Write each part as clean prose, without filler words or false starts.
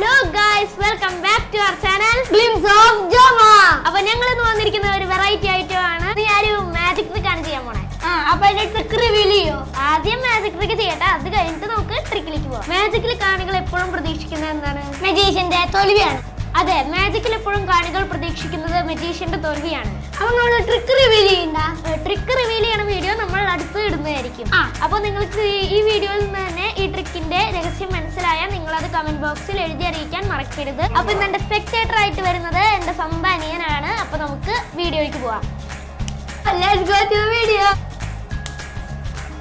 Hello guys, welcome back to our channel Glimpse of Jama. അപ്പോൾ ഞങ്ങൾ ഇന്ന് വന്നിരിക്കുന്ന ഒരു വെറൈറ്റി ഐറ്റം ആണ്. ഞാനൊരു മാജിക് ട്രിക്ക് ആണ് ചെയ്യാൻ പോണേ. അപ്പോൾ അതിന്റെ ട്രിക്ക് റിവീൽ ചെയ്യോ? ആദ്യം മാജിക് ട്രിക്ക് ചെയ്യട്ടെ, അത് കഴിഞ്ഞിട്ട് നമുക്ക് ട്രിക്കിലേക്ക് പോവാം. മാജിക്കിൽ കാണികൾ എപ്പോഴും പ്രതീക്ഷിക്കുന്നത് എന്താണ്? മജീഷ്യന്റെ തോൽവിയാണ്. അതെ, മാജിക്കിൽ എപ്പോഴും കാണികൾ പ്രതീക്ഷിക്കുന്നത് മജീഷ്യന്റെ തോൽവിയാണ്. അപ്പോൾ നമ്മൾ ട്രിക്ക് റിവീൽ ചെയ്യണ്ട. ട്രിക്ക് റിവീൽ ചെയ്യണ വീഡിയോ നമ്മൾ അടുത്ത് ഇടുന്നതായിരിക്കും. അപ്പോൾ നിങ്ങൾക്ക് ഈ വീഡിയോയിൽ നിന്ന് തന്നെ ഈ ട്രിക്കിന്റെ രഹസ്യം മനസ്സിലായാൽ നിങ്ങൾ അത് കമന്റ് ബോക്സിൽ എഴുതി അറിയിക്കാൻ മറക്കരുത്. അപ്പോൾ ഇന്ന് എന്റെ സ്പെക്ടേറ്റർ ആയിട്ട് വരുന്നത് എന്റെ സ്വന്തം അനിയനാണ്. അപ്പോൾ നമുക്ക് വീഡിയോയിലേക്ക് പോവാം. വീഡിയോ.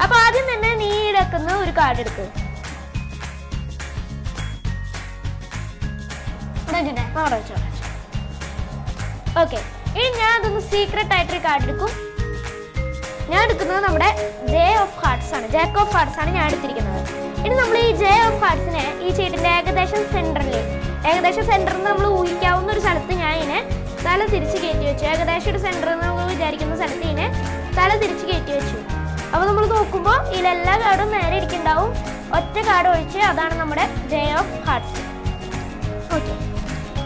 അപ്പൊ ആദ്യം തന്നെ നീ എടുക്കുന്ന ഒരു കാർഡ് എടുക്ക്. ഓക്കെ, ഇനി ഞാൻ അതൊന്ന് സീക്രട്ട് ആയിട്ടൊരു കാർഡ് എടുക്കും. ഞാൻ എടുക്കുന്നത് നമ്മുടെ ജെ ഓഫ് ഹാർട്സ് ആണ്. ജാക്ക് ഓഫ് ഹാർട്സ് ആണ് ഞാൻ എടുത്തിരിക്കുന്നത്. ഇനി നമ്മൾ ഈ ജെ ഓഫ് ഹാർട്സിനെ ഈ ചീട്ടിന്റെ ഏകദേശം സെന്ററിൽ നമ്മൾ ഊഹിക്കാവുന്ന ഒരു സ്ഥലത്ത് ഞാൻ ഇതിനെ തല തിരിച്ച് കയറ്റി വെച്ചു. ഏകദേശം ഒരു സെന്ററിൽ നമ്മൾ വിചാരിക്കുന്ന സ്ഥലത്ത് ഇതിനെ തല തിരിച്ച് കയറ്റി വെച്ചു. അപ്പോൾ നമ്മൾ നോക്കുമ്പോൾ ഇതിലെല്ലാ കാർഡും നേരെ ഇരിക്കുന്നുണ്ടാവും. ഒറ്റ കാർഡ് ഒഴിച്ച് അതാണ് നമ്മുടെ ജെ ഓഫ് ഹാർട്സ്. ഓക്കെ,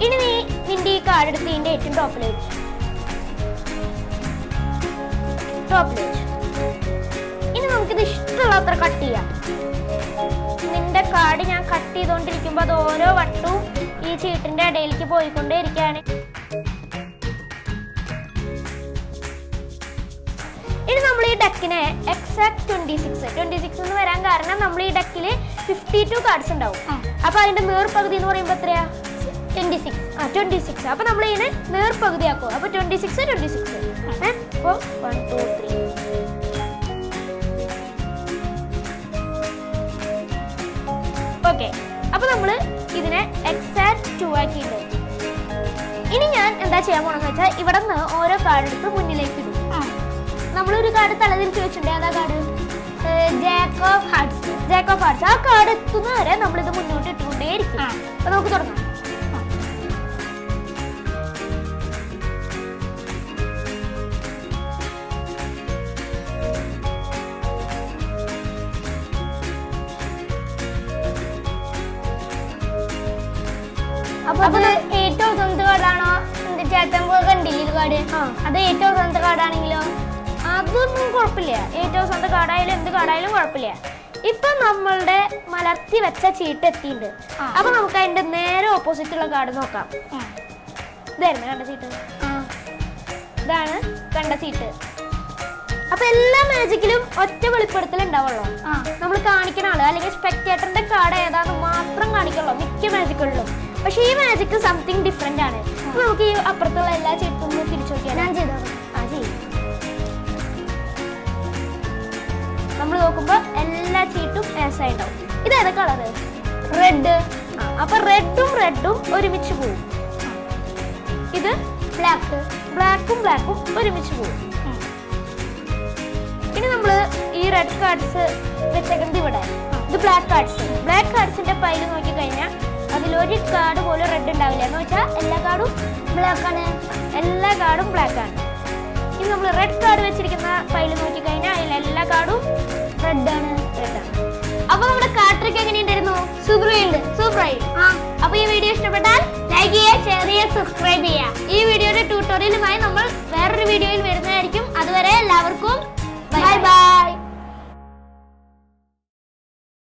ഇനി നീ നിന്റെ ഈ കാർഡ് എടുത്ത് ഇതിന്റെ ഏറ്റവും ടോപ്പിൽ വെച്ചു. ഇനി നമുക്കിത് ഇഷ്ടമുള്ള അത്ര കട്ട് ചെയ്യാം. നിന്റെ കാർഡ് ഞാൻ കട്ട് ചെയ്തുകൊണ്ടിരിക്കുമ്പോൾ അത് ഓരോ വട്ടവും ഈ ചീട്ടിന്റെ ഇടയിലേക്ക് പോയിക്കൊണ്ടേ ഇരിക്കുകയാണ്. ഇനി നമ്മൾ ഈ ഡെക്കിനെ എക്സാക്ട് 26 എന്ന് വരാൻ കാരണം നമ്മൾ ഈ ഡെക്കിൽ 52 കാർഡ്സ് ഉണ്ടാവും. അപ്പൊ അതിന്റെ നേർപകുതി എന്ന് പറയുമ്പോൾ എത്രയാ? 26. അപ്പൊ നമ്മൾ ഇതിനെ നേർപകുതിയാക്കും. അപ്പൊ 26. അപ്പൊ 1 2 3. ഓക്കെ, അപ്പൊ നമ്മള് ഇതിനെ എക്സാക്ട് 2 ആക്കിയിട്ടുണ്ട്. ഇനി ഞാൻ എന്താ ചെയ്യാൻ പോണെന്ന് വെച്ചാൽ ഇവിടെ നിന്ന് ഓരോ കാർഡ് എടുത്ത് മുന്നിലേക്ക് ഇടും. നമ്മളൊരു കാർഡ് തലതിരിച്ച് വെച്ചിട്ടുണ്ട്. അതാ കാർഡ് ജാക്ക് ഓഫ് ഹാർട്സ്. ആ കാർഡ് എത്തുന്നവരെ നമ്മളിത് മുന്നോട്ട് ഇട്ടുകൊണ്ടേയിരിക്കും. അപ്പൊ നമുക്ക് തുടങ്ങാം. അപ്പൊ ഏറ്റവും അവസാനത്തെ കാർഡാണോ എന്റെ ചേട്ടൻ കണ്ടില്ല കാർഡ്? അത് ഏറ്റവും അവസാനത്തെ കാർഡാണെങ്കിലോ അതൊന്നും കുഴപ്പമില്ല. ഏറ്റവും അവസാനത്തെ കാർഡായാലും എന്ത് കാർഡായാലും കുഴപ്പമില്ല. ഇപ്പൊ നമ്മളുടെ മലർത്തി വെച്ച ചീട്ട് എത്തിയിട്ടുണ്ട്. അപ്പൊ നമുക്ക് അതിന്റെ നേരെ ഓപ്പോസിറ്റ് ഉള്ള കാർഡ് നോക്കാം. ഇതായിരുന്നു കണ്ട ചീട്ട്. ഇതാണ് കണ്ട ചീട്ട്. അപ്പൊ എല്ലാ മാജിക്കിലും ഒറ്റ വെളിപ്പെടുത്തൽ ഉണ്ടാവുള്ളൂ. നമ്മൾ കാണിക്കുന്ന ആള് അല്ലെങ്കിൽ സ്പെക്ടേറ്ററിന്റെ കാർഡ് ഏതാന്ന് മാത്രം കാണിക്കുള്ളൂ മിക്ക മാജിക്കുകളിലും. പക്ഷെ ഈ മാജിക്ക് സംതിങ് ഡിഫറെന്റ് ആണ്. അപ്പൊ നമുക്ക് ഈ അപ്പുറത്തുള്ള എല്ലാ ചീട്ടും തിരിച്ചു നോക്കിയാൽ ഞാൻ ചെയ്തോ. നമ്മൾ നോക്കുമ്പോ എല്ലാ ചീട്ടും ആയിട്ടുണ്ടാവും. ഇത് ഏതാ കളറ്? റെഡ്. അപ്പൊ റെഡും ഒരുമിച്ച് പോവും. ഇത് ബ്ലാക്കും ഒരുമിച്ച് പോവും. ഇനി നമ്മള് ഈ റെഡ് കാർഡ്സ് വെച്ചേക്കുന്നത് ഇവിടെ. ഇത് ബ്ലാക്ക് കാർഡ്സിന്റെ പൈല് നോക്കി കഴിഞ്ഞാൽ അതിലൊരു കാർഡ് പോലും റെഡ് ഉണ്ടാവില്ല. എന്ന് വെച്ചാൽ എല്ലാ കാർഡും ബ്ലാക്ക് ആണ്. ഇനി നമ്മൾ റെഡ് കാർഡ് വെച്ചിരിക്കുന്ന പൈല് നോക്കി കഴിഞ്ഞാൽ അതിൽ എല്ലാ കാർഡും റെഡ് ആണ്. അപ്പൊ നമ്മുടെ കാർഡ് ട്രിക്ക് എങ്ങനെയുണ്ടായിരുന്നു? സൂപ്പറായി. അപ്പൊ ഈ വീഡിയോ ഇഷ്ടപ്പെട്ടാൽ ലൈക്ക് ചെയ്യുക, ഷെയർ ചെയ്യുക, സബ്സ്ക്രൈബ് ചെയ്യുക. ഈ വീഡിയോയുടെ ട്യൂട്ടോറിയലുമായി നമ്മൾ വേറൊരു വീഡിയോയിൽ വരുന്നതായിരിക്കും. അതുവരെ എല്ലാവർക്കും ബൈ.